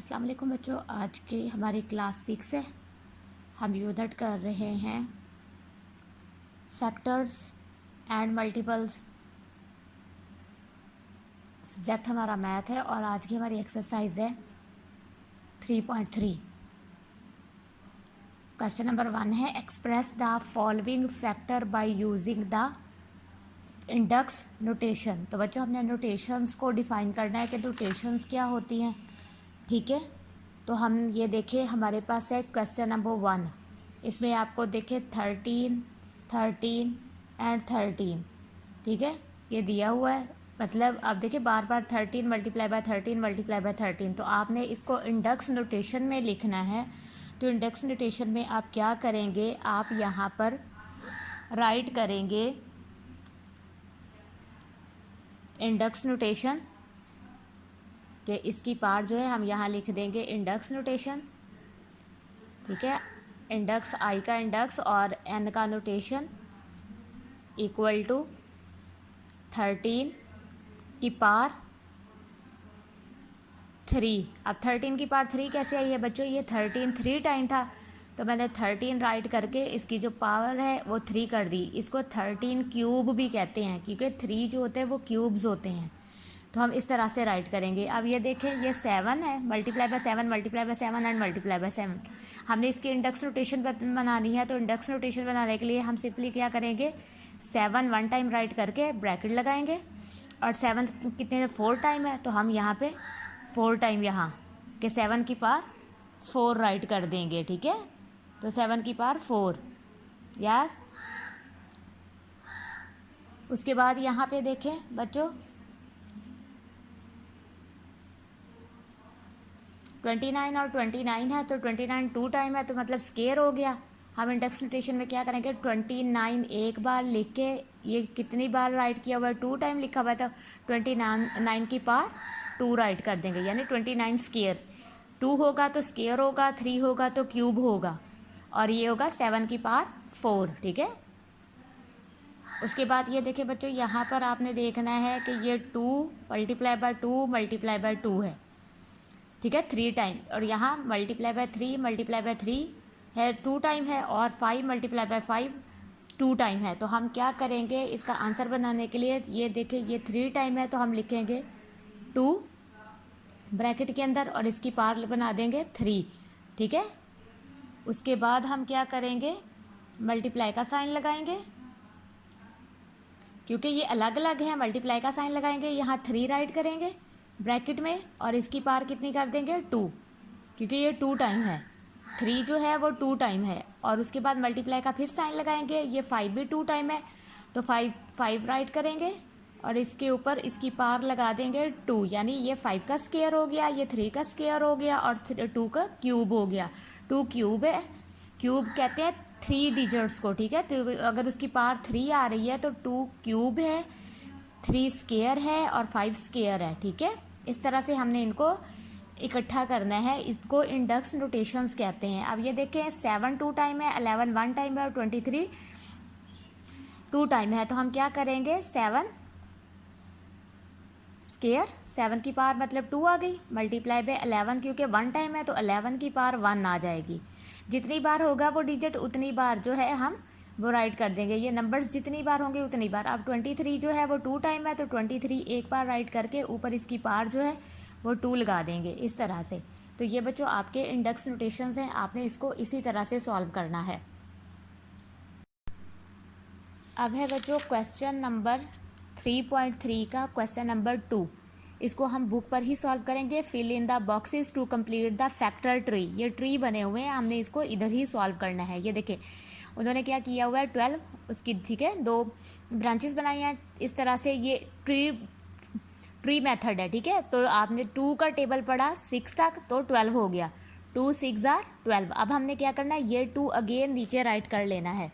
अस्सलाम वालेकुम बच्चों, आज की हमारी क्लास 6 है। हम यूनिट कर रहे हैं फैक्टर्स एंड मल्टीपल्स। सब्जेक्ट हमारा मैथ है और आज की हमारी एक्सरसाइज है 3.3। क्वेश्चन नंबर 1 है express the following factor by using the index notation. तो बच्चों हमने नोटेशंस को डिफ़ाइन करना है कि नोटेशंस क्या होती हैं। ठीक है, तो हम ये देखें हमारे पास है क्वेश्चन नंबर 1। इसमें आपको देखें 13 13 एंड 13। ठीक है, ये दिया हुआ है, मतलब आप देखिए बार बार 13 मल्टीप्लाई बाय 13 मल्टीप्लाई बाय 13। तो आपने इसको इंडेक्स नोटेशन में लिखना है। तो इंडेक्स नोटेशन में आप क्या करेंगे, आप यहाँ पर राइट करेंगे इंडेक्स नोटेशन कि इसकी पार्ट जो है हम यहाँ लिख देंगे इंडेक्स नोटेशन। ठीक है, इंडेक्स आई का इंडेक्स और एन का नोटेशन इक्वल टू 13 की पावर 3। अब 13 की पावर 3 कैसे आई है बच्चों, ये 13 3 टाइम था, तो मैंने 13 राइट करके इसकी जो पावर है वो 3 कर दी। इसको 13 क्यूब भी कहते हैं क्योंकि 3 जो होते हैं वो क्यूब्स होते हैं। तो हम इस तरह से राइट करेंगे। अब ये देखें, ये 7 है, multiply by 7 multiply by 7 and multiply by 7। हमने इसकी इंडेक्स नोटेशन बनानी है, तो इंडेक्स नोटेशन बनाने के लिए हम सिंपली क्या करेंगे, 7 1 टाइम राइट करके ब्रैकेट लगाएंगे और 7 कितने 4 टाइम है, तो हम यहाँ पे 4 टाइम यहाँ के 7 की पावर 4 राइट कर देंगे। ठीक है, तो 7 की पावर 4 यस। उसके बाद यहाँ पे देखें बच्चों 29 और 29 है, तो 29 2 टाइम है, तो मतलब स्केयर हो गया। हम इंडेक्स नोटेशन में क्या करेंगे, 29 एक बार लिख के ये कितनी बार राइट किया हुआ है, 2 टाइम लिखा हुआ है, तो 29 की पावर 2 राइट कर देंगे, यानी 29 स्केयर। 2 होगा तो स्केयर होगा, 3 होगा तो क्यूब होगा, और ये होगा 7 की पावर 4। ठीक है, उसके बाद ये देखिए बच्चों, यहाँ पर आपने देखना है कि ये 2 मल्टीप्लाई बाय 2 मल्टीप्लाई बाय 2 है। ठीक है, 3 टाइम, और यहाँ मल्टीप्लाई बाय 3 मल्टीप्लाई बाय 3 है 2 टाइम है, और 5 मल्टीप्लाई बाय 5 2 टाइम है। तो हम क्या करेंगे इसका आंसर बनाने के लिए, ये देखें ये 3 टाइम है, तो हम लिखेंगे 2 ब्रैकेट के अंदर और इसकी पावर बना देंगे 3। ठीक है, उसके बाद हम क्या करेंगे, मल्टीप्लाई का साइन लगाएंगे, क्योंकि ये अलग अलग है, मल्टीप्लाई का साइन लगाएंगे, यहाँ 3 राइट करेंगे ब्रैकेट में और इसकी पावर कितनी कर देंगे 2, क्योंकि ये 2 टाइम है, 3 जो है वो 2 टाइम है। और उसके बाद मल्टीप्लाई का फिर साइन लगाएंगे, ये 5 भी 2 टाइम है, तो 5 राइट करेंगे और इसके ऊपर इसकी पावर लगा देंगे 2, यानी ये 5 का स्केयर हो गया, ये 3 का स्केयर हो गया और 2 का क्यूब हो गया। 2 क्यूब है, क्यूब कहते हैं 3 डिजिट्स को। ठीक है, तो अगर उसकी पावर 3 आ रही है तो 2 क्यूब है, 3 स्केयर है और 5 स्केयर है। ठीक है, इस तरह से हमने इनको इकट्ठा करना है, इसको इंडेक्स नोटेशंस कहते हैं। अब ये देखें 7 2 टाइम है, 11 1 टाइम है और 23 2 टाइम है, तो हम क्या करेंगे 7 स्केयर, 7 की पावर मतलब 2 आ गई, मल्टीप्लाई बाय 11, क्योंकि 1 टाइम है तो 11 की पावर 1 आ जाएगी। जितनी बार होगा वो डिजिट उतनी बार जो है हम वो राइट कर देंगे, ये नंबर्स जितनी बार होंगे उतनी बार। अब 23 जो है वो 2 टाइम है, तो 23 एक बार राइट करके ऊपर इसकी पावर जो है वो 2 लगा देंगे इस तरह से। तो ये बच्चों आपके इंडेक्स नोटेशंस हैं, आपने इसको इसी तरह से सॉल्व करना है। अब है बच्चों क्वेश्चन नंबर 3.3 का क्वेश्चन नंबर 2। इसको हम बुक पर ही सॉल्व करेंगे। Fill in the boxes to complete the factor tree. ये ट्री बने हुए हैं, हमने इसको इधर ही सॉल्व करना है। ये देखिए उन्होंने क्या किया हुआ है 12 उसकी, ठीक है, 2 ब्रांचेस बनाई हैं इस तरह से, ये ट्री मेथड है। ठीक है, तो आपने 2 का टेबल पढ़ा 6 तक तो 12 हो गया, 2 6 आर 12। अब हमने क्या करना है, ये 2 अगेन नीचे राइट कर लेना है,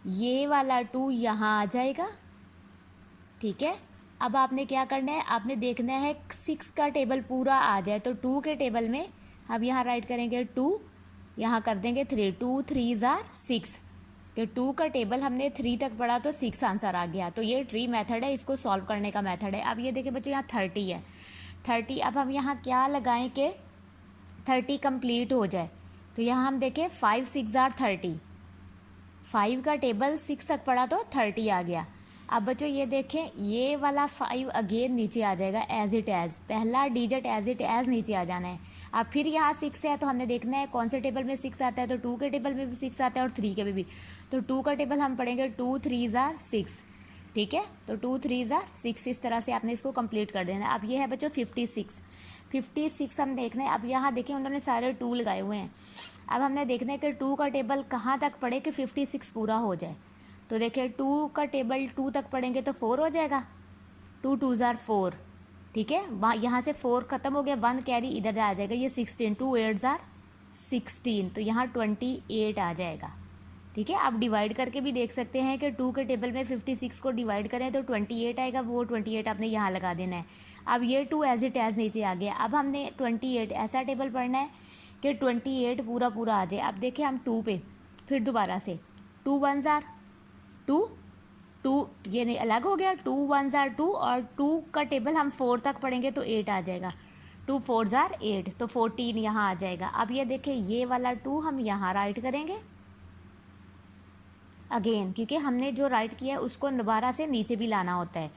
ये वाला 2 यहाँ आ जाएगा। ठीक है, अब आपने क्या करना है, आपने देखना है 6 का टेबल पूरा आ जाए, तो 2 के टेबल में हम यहाँ राइट करेंगे 2, यहाँ कर देंगे 3, 2 3 आर 6, कि 2 का टेबल हमने 3 तक पढ़ा तो 6 आंसर आ गया। तो ये ट्री मेथड है, इसको सॉल्व करने का मेथड है। अब ये देखिए बच्चों यहाँ 30 है, 30। अब हम यहाँ क्या लगाएं कि 30 कंप्लीट हो जाए। तो यहाँ हम देखें 5 6 आर 30, 5 का टेबल 6 तक पड़ा तो 30 आ गया। अब बच्चों ये देखें, ये वाला 5 अगेन नीचे आ जाएगा एज इट एज, पहला डिजिट एज इट एज नीचे आ जाना है। अब फिर यहाँ 6 है तो हमने देखना है कौन से टेबल में 6 आता है, तो 2 के टेबल में भी 6 आता है और 3 के में भी। तो 2 का टेबल हम पढ़ेंगे 2 3 आर 6, ठीक है। तो 2 3 आर 6, इस तरह से आपने इसको कंप्लीट कर देना है। अब ये है बच्चों 56 हम देखना है। अब यहाँ देखें उन्होंने सारे 2 लगाए हुए हैं। अब हमने देखना है कि 2 का टेबल कहाँ तक पढ़े कि 56 पूरा हो जाए। तो देखिए 2 का टेबल 2 तक पढ़ेंगे तो 4 हो जाएगा, 2 2 आर 4, ठीक है। वहाँ यहाँ से 4 ख़त्म हो गया, 1 कैरी इधर आ जाएगा, ये 16, 2 8 आर 16, तो यहाँ 28 आ जाएगा, ठीक है। आप डिवाइड करके भी देख सकते हैं कि 2 के टेबल में 56 को डिवाइड करें तो 28 आएगा, वो 28 आपने यहाँ लगा देना है। अब ये 2 एज इट एज नीचे आ गया। अब हमने 28 ऐसा टेबल पढ़ना है कि 28 पूरा पूरा आ जाए। अब देखिए हम 2 पे फिर दोबारा से 2 1 आर 2, 2 ये नहीं अलग हो गया, 2 1 आर 2 और 2 का टेबल हम 4 तक पढ़ेंगे तो 8 आ जाएगा, 2 4 आर 8, तो 14 यहाँ आ जाएगा। अब ये देखें ये वाला 2 हम यहाँ राइट करेंगे अगेन, क्योंकि हमने जो राइट किया है उसको दोबारा से नीचे भी लाना होता है।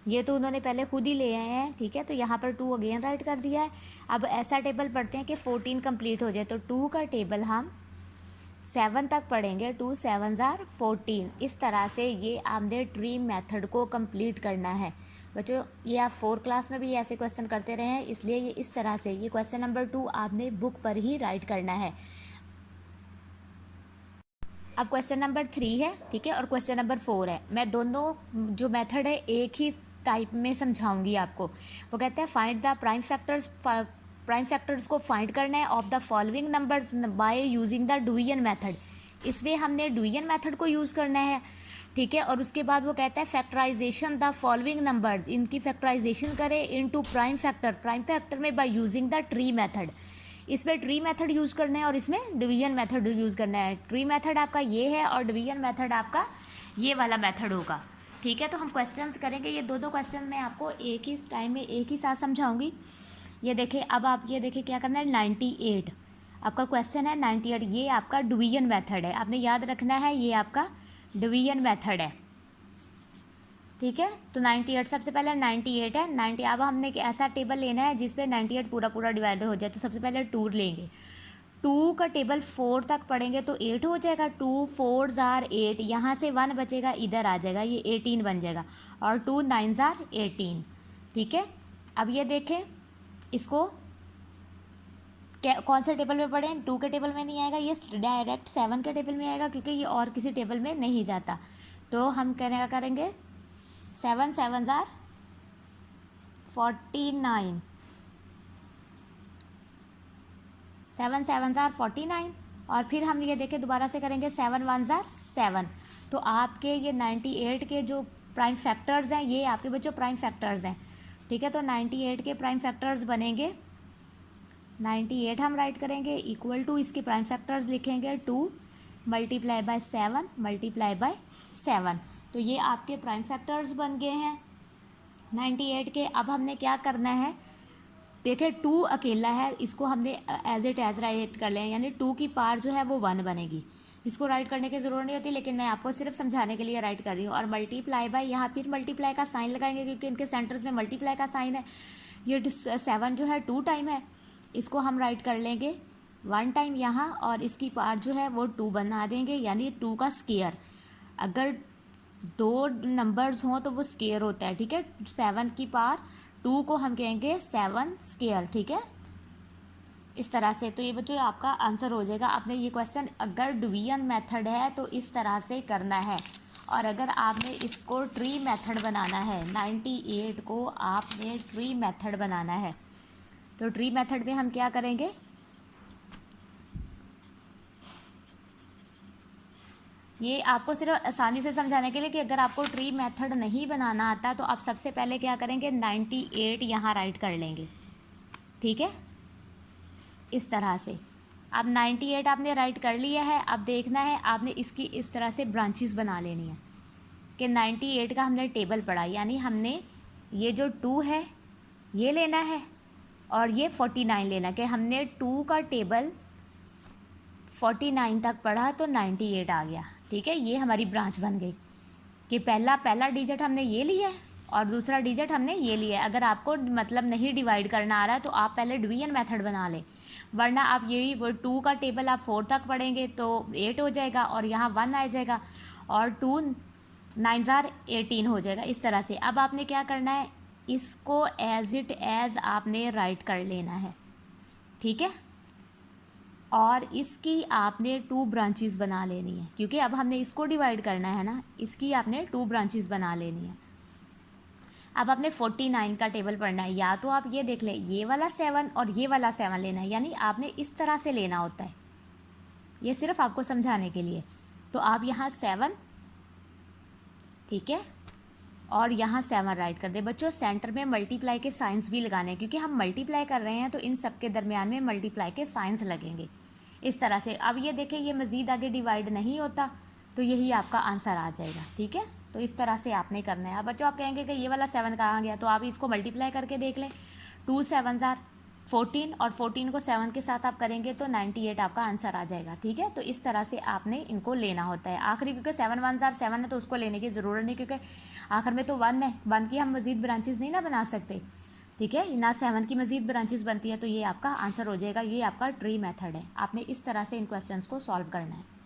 ये तो उन्होंने पहले खुद ही ले आए हैं, ठीक है। तो यहाँ पर 2 अगेन राइट कर दिया है। अब ऐसा टेबल पढ़ते हैं कि 14 कंप्लीट हो जाए। तो 2 का टेबल हम 7 तक पढ़ेंगे, 2 7 आर 14। इस तरह से ये आपने ट्री मेथड को कंप्लीट करना है बच्चों। ये आप 4 क्लास में भी ऐसे क्वेश्चन करते रहे हैं, इसलिए ये इस तरह से ये क्वेश्चन नंबर 2 आपने बुक पर ही राइट करना है। अब क्वेश्चन नंबर 3 है, ठीक है, और क्वेश्चन नंबर 4 है। मैं दोनों जो मेथड है एक ही टाइप में समझाऊंगी आपको। वो कहते हैं फाइंड द प्राइम फैक्टर्स को फाइंड करना है of the following numbers by using the division method. इसमें हमने डिवीजन मेथड को यूज़ करना है, ठीक है। और उसके बाद वो कहता है फैक्टराइजेशन द फॉलोइंग नंबर्स, इनकी फैक्टराइजेशन करें इनटू प्राइम फैक्टर में by using the tree method. इसमें ट्री मेथड यूज़ करना है और इसमें डिवीजन मेथड यूज़ करना है। ट्री मेथड आपका ये है और डिवीजन मेथड आपका ये वाला मेथड होगा, ठीक है। तो हम क्वेश्चंस करेंगे, ये दो क्वेश्चन मैं आपको एक ही टाइम में एक ही साथ समझाऊंगी। ये देखिए, अब आप ये देखिए क्या करना है, 98 आपका क्वेश्चन है 98, ये आपका डिवीजन मेथड है, आपने याद रखना है ये आपका डिवीजन मेथड है, ठीक है। तो 98 सबसे पहले 98 है 90। अब हमने एक ऐसा टेबल लेना है जिस पे 98 पूरा पूरा डिवाइड हो जाए। तो सबसे पहले 2 लेंगे, 2 का टेबल 4 तक पढ़ेंगे तो 8 हो जाएगा, 2 4 आर 8, यहाँ से 1 बचेगा इधर आ जाएगा, ये 18 बन जाएगा, और 2 9 आर 18, ठीक है। अब ये देखें इसको कौन से टेबल में पढ़ें, 2 के टेबल में नहीं आएगा, ये डायरेक्ट 7 के टेबल में आएगा क्योंकि ये और किसी टेबल में नहीं जाता। तो हम करेंगे 7 7 आर 49, 7 7 आर 49, और फिर हम ये देखें दोबारा से करेंगे 7 1 आर 7। तो आपके ये 98 के जो प्राइम फैक्टर्स हैं ये आपके बच्चों प्राइम फैक्टर्स हैं, ठीक है। तो 98 के प्राइम फैक्टर्स बनेंगे, 98 हम राइट करेंगे इक्वल टू इसके प्राइम फैक्टर्स लिखेंगे 2 मल्टीप्लाई बाय 7 मल्टीप्लाई बाय 7। तो ये आपके प्राइम फैक्टर्स बन गए हैं 98 के। अब हमने क्या करना है, देखिए 2 अकेला है, इसको हमने एज इट एज राइट कर लें, यानी 2 की पार जो है वो 1 बनेगी, इसको राइट करने की ज़रूरत नहीं होती, लेकिन मैं आपको सिर्फ समझाने के लिए राइट कर रही हूँ। और मल्टीप्लाई बाय, यहाँ फिर मल्टीप्लाई का साइन लगाएंगे क्योंकि इनके सेंटर्स में मल्टीप्लाई का साइन है। ये 7 जो है 2 टाइम है, इसको हम राइट कर लेंगे 1 टाइम यहाँ, और इसकी पार जो है वो 2 बना देंगे, यानी 2 का स्केयर। अगर 2 नंबर्स हों तो वो स्केयर होता है, ठीक है। 7 की पार 2 को हम कहेंगे 7 स्केयर, ठीक है, इस तरह से। तो ये बच्चों आपका आंसर हो जाएगा। आपने ये क्वेश्चन अगर डिवीजन मेथड है तो इस तरह से करना है, और अगर आपने इसको ट्री मेथड बनाना है, 98 को आपने ट्री मेथड बनाना है, तो ट्री मेथड में हम क्या करेंगे, ये आपको सिर्फ आसानी से समझाने के लिए कि अगर आपको ट्री मेथड नहीं बनाना आता तो आप सबसे पहले क्या करेंगे, 98 यहाँ राइट कर लेंगे, ठीक है, इस तरह से। अब 98 आपने राइट कर लिया है, अब देखना है आपने इसकी इस तरह से ब्रांचेस बना लेनी है कि 98 का हमने टेबल पढ़ा, यानी हमने ये जो 2 है ये लेना है, और ये 49 लेना कि हमने 2 का टेबल 49 तक पढ़ा तो 98 आ गया। ठीक है, ये हमारी ब्रांच बन गई कि पहला डिजिट हमने ये लिया है और दूसरा डिजिट हमने ये लिया है। अगर आपको मतलब नहीं डिवाइड करना आ रहा है तो आप पहले डिवीजन मेथड बना लें, वरना आप यही वो 2 का टेबल आप 4 तक पढ़ेंगे तो 8 हो जाएगा और यहाँ 1 आ जाएगा और 2 9 जार 18 हो जाएगा इस तरह से। अब आपने क्या करना है, इसको एज इट एज आपने राइट कर लेना है। ठीक है, और इसकी आपने 2 ब्रांचेस बना लेनी है, क्योंकि अब हमने इसको डिवाइड करना है ना, इसकी आपने 2 ब्रांचेस बना लेनी है। अब आपने 49 का टेबल पढ़ना है, या तो आप ये देख लें ये वाला 7 और ये वाला 7 लेना है, यानी आपने इस तरह से लेना होता है, ये सिर्फ आपको समझाने के लिए। तो आप यहाँ 7, ठीक है, और यहाँ 7 राइट कर दे। बच्चों सेंटर में मल्टीप्लाई के साइंस भी लगाने हैं, क्योंकि हम मल्टीप्लाई कर रहे हैं तो इन सब के दरमियान में मल्टीप्लाई के साइंस लगेंगे इस तरह से। अब ये देखें ये मज़ीद आगे डिवाइड नहीं होता तो यही आपका आंसर आ जाएगा। ठीक है, तो इस तरह से आपने करना है। अब बच्चों आप कहेंगे कि ये वाला 7 कहाँ गया, तो आप इसको मल्टीप्लाई करके देख लें। 2 7 जार 14 और 14 को 7 के साथ आप करेंगे तो 98 आपका आंसर आ जाएगा। ठीक है, तो इस तरह से आपने इनको लेना होता है आखिरी, क्योंकि 7 1 जार 7 है तो उसको लेने की ज़रूरत नहीं, क्योंकि आखिर में तो 1 है, 1 की हम मज़ीद ब्रांचेस नहीं ना बना सकते। ठीक है, ना 7 की मज़ीद ब्रांचेस बनती है, तो ये आपका आंसर हो जाएगा। ये आपका ट्री मेथड है, आपने इस तरह से इन क्वेश्चंस को सॉल्व करना है।